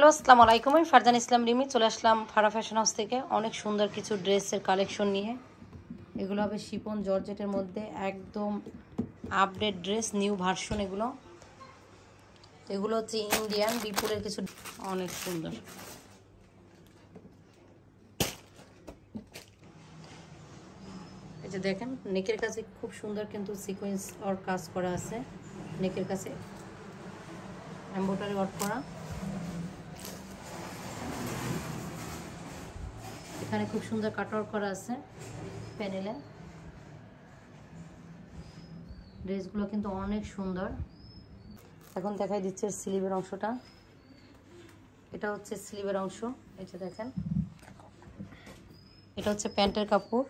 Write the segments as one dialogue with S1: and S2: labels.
S1: Hello আসসালামু আলাইকুম, আমি ফারজান ইসলাম রিমি চলে আসলাম ফারা ফ্যাশন হাউস থেকে অনেক সুন্দর কিছু ড্রেসের কালেকশন নিয়ে। এগুলো হবে শিপন জর্জেটের মধ্যে, একদম আপডেট ড্রেস, নিউ ভার্সন। এগুলো হচ্ছে ইন্ডিয়ান বিপুলের কিছু, অনেক সুন্দর। এই যে দেখেন, নেকের কাছে খুব সুন্দর কিন্তু সিকোয়েন্স আর কাজ করা আছে, নেকের কাছে এমব্রয়ডারি ওয়ার্ক করা। এখানে খুব সুন্দর কাটওয়ার্ক করা আছে প্যানেলে। ড্রেসগুলো কিন্তু অনেক সুন্দর। এখন দেখাই দিচ্ছে স্লিভের অংশটা। এটা হচ্ছে স্লিভের অংশ, এটা দেখেন। এটা হচ্ছে প্যান্টের কাপড়,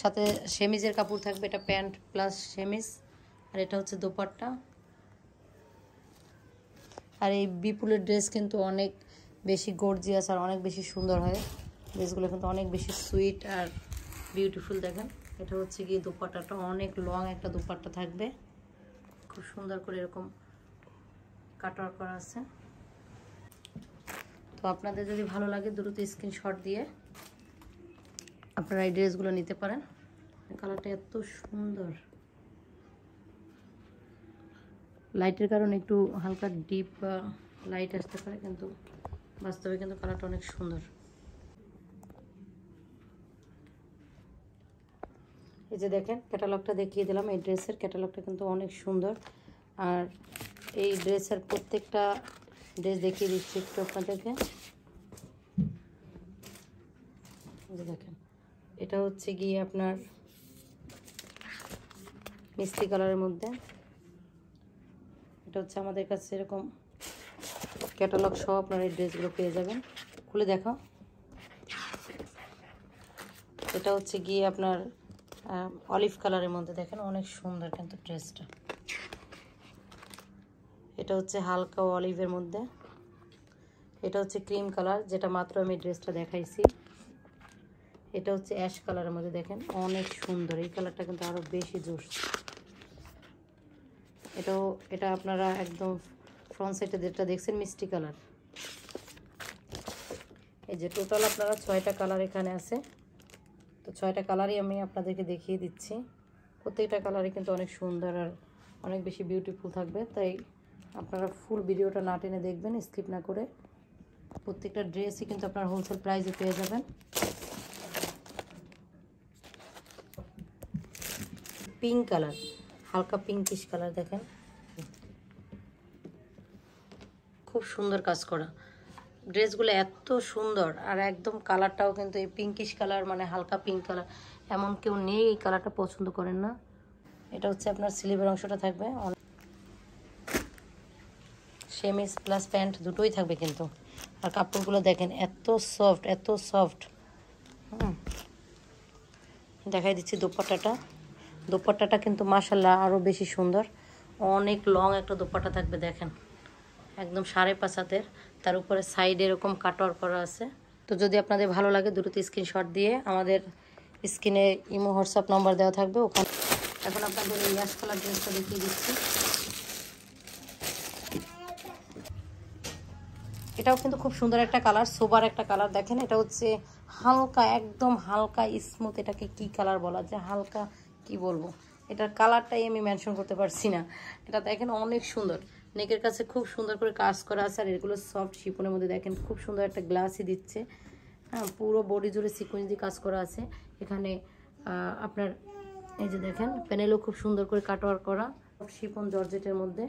S1: সাথে সেমিজের কাপড় থাকবে। এটা প্যান্ট প্লাস সেমিজ, আর এটা হচ্ছে দোপাট্টা। আর এই বিপুলের ড্রেস কিন্তু অনেক বেশি গর্জিয়াস আর অনেক বেশি সুন্দর হয়। ড্রেসগুলো কিন্তু অনেক বেশি সুইট আর বিউটিফুল। দেখেন, এটা হচ্ছে গিয়ে দোপাট্টাটা, অনেক লং একটা দোপাট্টা থাকবে, খুব সুন্দর করে এরকম কাটওয়ার্ক করা আছে। তো আপনাদের যদি ভালো লাগে দ্রুত স্ক্রিনশট দিয়ে আপনারা এই ড্রেসগুলো নিতে পারেন। কালারটা এত সুন্দর, লাইটের কারণে একটু হালকা ডিপ বা লাইট আসতে পারে, কিন্তু বাস্তবে কিন্তু কালারটা অনেক সুন্দর। এই যে দেখেন, ক্যাটালগটা দেখিয়ে দিলাম। এই ড্রেসের ক্যাটালগটা কিন্তু অনেক সুন্দর। আর এই ড্রেসের প্রত্যেকটা ড্রেস দেখিয়ে দিচ্ছি একটু আপনাদেরকে। দেখেন, এটা হচ্ছে গিয়ে আপনার মিষ্টি কালারের মধ্যে। এটা হচ্ছে আমাদের কাছে এরকম ক্যাটালগ সহ আপনারা এই ড্রেসগুলো পেয়ে যাবেন। খুলে দেখো। এটা হচ্ছে গিয়ে আপনার অলিভ কালারের মধ্যে, দেখেন অনেক সুন্দর কিন্তু ড্রেসটা। এটা হচ্ছে হালকা অলিভের মধ্যে। এটা হচ্ছে ক্রিম কালার, যেটা মাত্র আমি ড্রেসটা দেখাইছি। এটা হচ্ছে অ্যাশ কালারের মধ্যে, দেখেন অনেক সুন্দর। এই কালারটা কিন্তু আরো বেশি জোশ। এটা আপনারা একদম ফ্রন্ট সাইডে যেটা দেখছেন মিষ্টি কালার। এই যে টোটাল আপনারা 6টা কালার এখানে আছে। তো 6টা কালারই আমি আপনাদেরকে দেখিয়ে দিচ্ছি। প্রত্যেকটা কালারই কিন্তু অনেক সুন্দর আর অনেক বেশি বিউটিফুল থাকবে। তাই আপনারা ফুল ভিডিওটা না টেনে দেখবেন, স্কিপ না করে। প্রত্যেকটা ড্রেসই কিন্তু আপনারা হোলসেল প্রাইসে পেয়ে যাবেন। পিঙ্ক কালার, হালকা পিঙ্কিশ কালার, দেখেন খুব সুন্দর কাজ করা। ড্রেসগুলো এত সুন্দর, আর একদম কালারটাও কিন্তু এই পিঙ্কিশ কালার, মানে হালকা পিঙ্ক কালার, এমন কেউ নেই এই কালারটা পছন্দ করেন না। এটা হচ্ছে আপনার স্লিভের অংশটা থাকবে, সেমিজ প্লাস প্যান্ট দুটোই থাকবে কিন্তু। আর কাপড়গুলো দেখেন এত সফট, এত সফট। দেখাই দিচ্ছি দোপাট্টাটা। দোপাট্টাটা কিন্তু মাশাআল্লাহ আরও বেশি সুন্দর, অনেক লং একটা দোপাট্টা থাকবে। দেখেন একদম 5.5 হাতের, তার উপরে সাইডে এরকম কাটওয়ার্ক করা আছে। তো যদি আপনাদের ভালো লাগে দ্রুত স্ক্রিনশট দিয়ে আমাদের স্ক্রিনে ইমো হোয়াটসঅ্যাপ নাম্বার দেওয়া থাকবে ওখানে। এখন আপনাদের এই অ্যাশ কালার ড্রেসটা দেখিয়ে দিচ্ছি। এটাও কিন্তু খুব সুন্দর একটা কালার, সোবার একটা কালার। দেখেন এটা হচ্ছে হালকা, একদম হালকা স্মুথ। এটাকে কি কালার বলা যায়, হালকা কি বলবো, এটার কালারটাই আমি মেনশন করতে পারছি না। এটা দেখেন অনেক সুন্দর, নেকের কাছে খুব সুন্দর করে কাজ করা আছে। আর এগুলো সফট শিপনের মধ্যে দেখেন খুব সুন্দর একটা গ্লাসই দিচ্ছে। হ্যাঁ, পুরো বডি জুড়ে সিকোয়েন্স দিয়ে কাজ করা আছে। এখানে আপনার এই যে দেখেন প্যানেলও খুব সুন্দর করে কাটওয়ার্ক করা, শিফন জর্জেটের মধ্যে।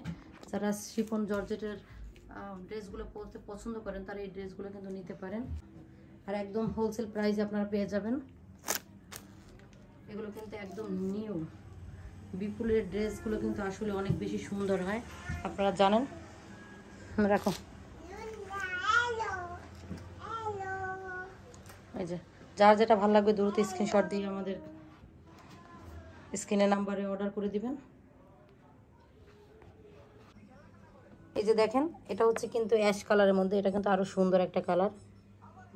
S1: যারা শিফন জর্জেটের ড্রেসগুলো পরতে পছন্দ করেন তারা এই ড্রেসগুলো কিন্তু নিতে পারেন। আর একদম হোলসেল প্রাইসে আপনারা পেয়ে যাবেন। এগুলো কিন্তু একদম নিউ বিপুলের ড্রেসগুলো কিন্তু আসলে অনেক বেশি সুন্দর হয়, আপনারা জানেন। রাখো। এই যে যার যেটা ভালো লাগবে দ্রুত স্ক্রিনশট দিয়ে আমাদের স্ক্রিনের নাম্বারে অর্ডার করে দিবেন। এই যে দেখেন, এটা হচ্ছে কিন্তু অ্যাশ কালারের মধ্যে। এটা কিন্তু আরো সুন্দর একটা কালার,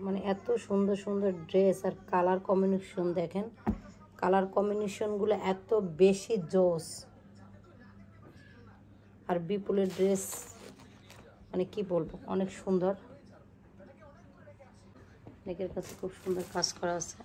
S1: মানে এত সুন্দর সুন্দর ড্রেস আর কালার কম্বিনেশন। দেখেন কালার কম্বিনেশনগুলো এত বেশি জোস। আর বিপুলের ড্রেস মানে কি বলবো, অনেক সুন্দর। নেকের কাছে খুব সুন্দর কাজ করা আছে।